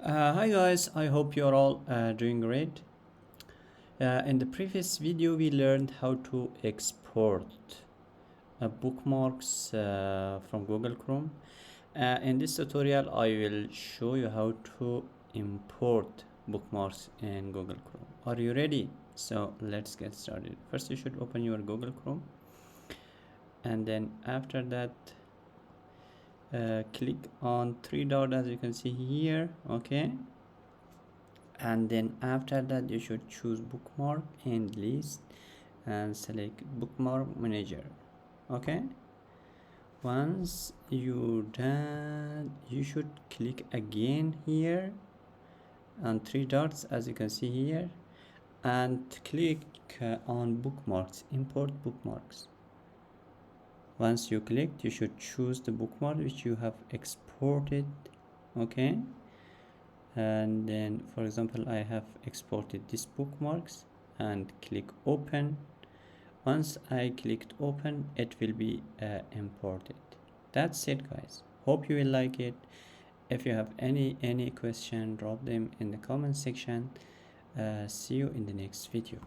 Hi guys, I hope you're all doing great. In the previous video we learned how to export bookmarks from Google Chrome. In this tutorial I will show you how to import bookmarks in Google Chrome. Are you ready? So let's get started. First you should open your Google Chrome, and then after that click on three dots as you can see here. Okay, and then after that you should choose bookmark and list and select bookmark manager. Okay, once you done you should click again here on three dots as you can see here and click on bookmarks, import bookmarks. Once you click, you should choose the bookmark which you have exported. Okay, and then for example I have exported this bookmarks and click open. Once I clicked open, it will be imported. That's it guys, hope you will like it. If you have any question, drop them in the comment section. See you in the next video.